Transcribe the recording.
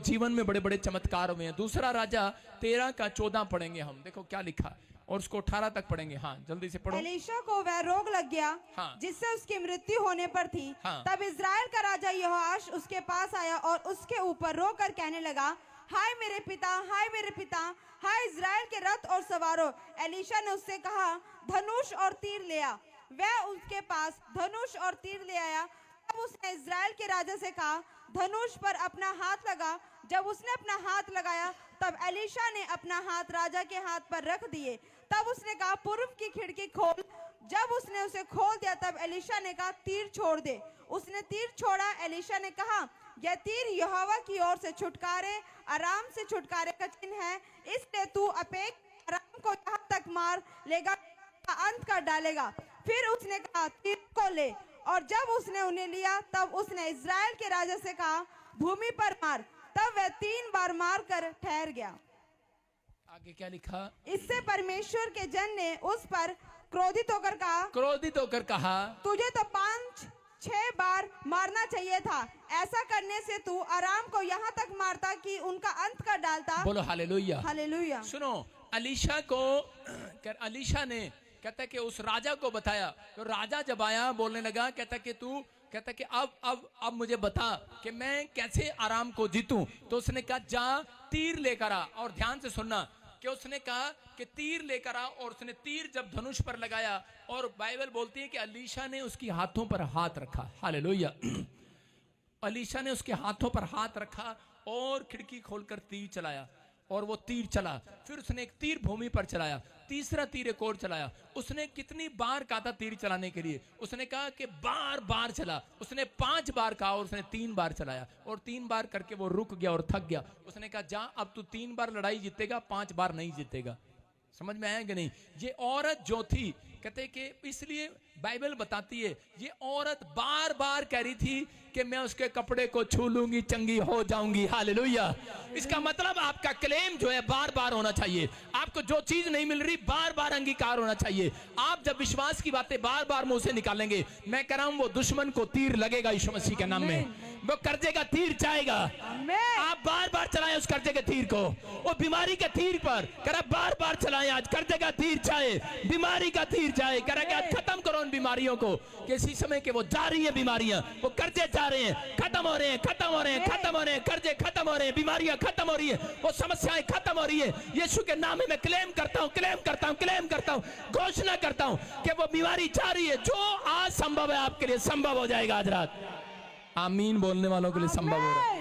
जीवन में बड़े बड़े चमत्कार हुए हैं। दूसरा राजा 13 का 14 पढ़ेंगे हम, देखो क्या लिखा, और उसको 18 तक पढ़ेंगे। हाँ जल्दी से पढ़ो। एलीशा को वह रोग लग गया हाँ। जिससे उसकी मृत्यु होने पर थी। हाँ। तब इजराइल का राजा यहोआश उसके पास आया और उसके ऊपर रो कर कहने लगा, हाय मेरे पिता, हाय मेरे पिता, हाय इजराइल के रथ और सवारों। एलीशा ने उससे कहा, धनुष और तीर ले आ। वह उसके पास धनुष और तीर ले आया। तब उसने इजराइल के राजा से कहा, धनुष पर अपना हाथ लगा। जब उसने अपना हाथ लगाया तब एलीशा ने अपना हाथ राजा के हाथ पर रख दिए। तब उसने कहा, पूर्व की खिड़की खोल। जब उसने उसे खोल दिया तब एलीशा ने कहा, तीर छोड़ दे। उसने तीर छोड़ा। एलीशा ने कहा, यह तीर यहोवा की ओर से छुटकारे, आराम से छुटकारे का चिन्ह है, इसलिए तू अपेक आराम को यहाँ तक मार लेगा, अंत कर डालेगा। फिर उसने कहा, तीर को ले। और जब उसने उन्हें लिया तब उसने इजराइल के राजा से कहा, भूमि पर मार। तब वह 3 बार मार कर ठहर गया। आगे क्या लिखा? इससे परमेश्वर के जन ने उस पर क्रोधित होकर कहा, तुझे तो 5-6 बार मारना चाहिए था। ऐसा करने से तू आराम को यहाँ तक मारता कि उनका अंत कर डालता। बोलो हालेलुया। हालेलुया। सुनो, अलीशा ने कहता कि उस राजा को बताया, तो राजा जब आया बोलने लगा, कहता कि अब मुझे बता कि मैं कैसे आराम को जीतूं। तो उसने कहा, जा तीर लेकर आ। और ध्यान से सुनना कि उसने कहा कि तीर लेकर आ, और उसने तीर जब धनुष पर लगाया, और बाइबल बोलती है कि अलीशा ने उसके हाथों पर हाथ रखा। हालेलुया। अलीशा ने उसके हाथों पर हाथ रखा और खिड़की खोलकर तीर चलाया, और वो तीर चला। फिर उसने एक तीर भूमि पर चलाया, तीसरा तीर एक और चलाया। उसने कितनी बार कहा था तीर चलाने के लिए? उसने कहा कि बार बार चला। उसने 5 बार कहा और उसने 3 बार चलाया, और 3 बार करके वो रुक गया और थक गया। उसने कहा, जा अब तू 3 बार लड़ाई जीतेगा, 5 बार नहीं जीतेगा। समझ में आया कि नहीं? ये औरत जो थी, कहते कि इसलिए बाइबल बताती है, ये औरत बार बार कह रही थी कि मैं उसके कपड़े को छू लूंगी, चंगी हो जाऊंगी। हालेलुया। इसका मतलब आपका क्लेम जो है बार बार होना चाहिए। आपको जो चीज नहीं मिल रही बार बार अंगीकार होना चाहिए। आप जब विश्वास की बातें बार बार मुंह से निकालेंगे, मैं कह रहा हूं वो दुश्मन को तीर लगेगा यीशु मसीह के नाम में। वो कर्जे का तीर जाएगा। आप बार बार चलाएं उस कर्जे के तीर को, वो बीमारी के तीर पर करा बार बार चलाएं। आज कर्जे का तीर जाए, बीमारी का तीर जाए, करा कि आज खत्म करो उन बीमारियों को। किसी समय के वो जा रही है बीमारियां, वो कर्जे जा रहे हैं, खत्म हो रहे हैं, खत्म हो रहे हैं, खत्म हो रहे हैं, कर्जे खत्म हो रहे हैं, बीमारियां खत्म हो रही है, वो समस्याएं खत्म हो रही है। यीशु के नाम में मैं क्लेम करता हूं, क्लेम करता हूं, क्लेम करता हूं, घोषणा करता हूं कि वो बीमारी जा रही है। जो आज संभव है आपके लिए संभव हो जाएगा आज रात। आमीन बोलने वालों के लिए संभव हो रहा है।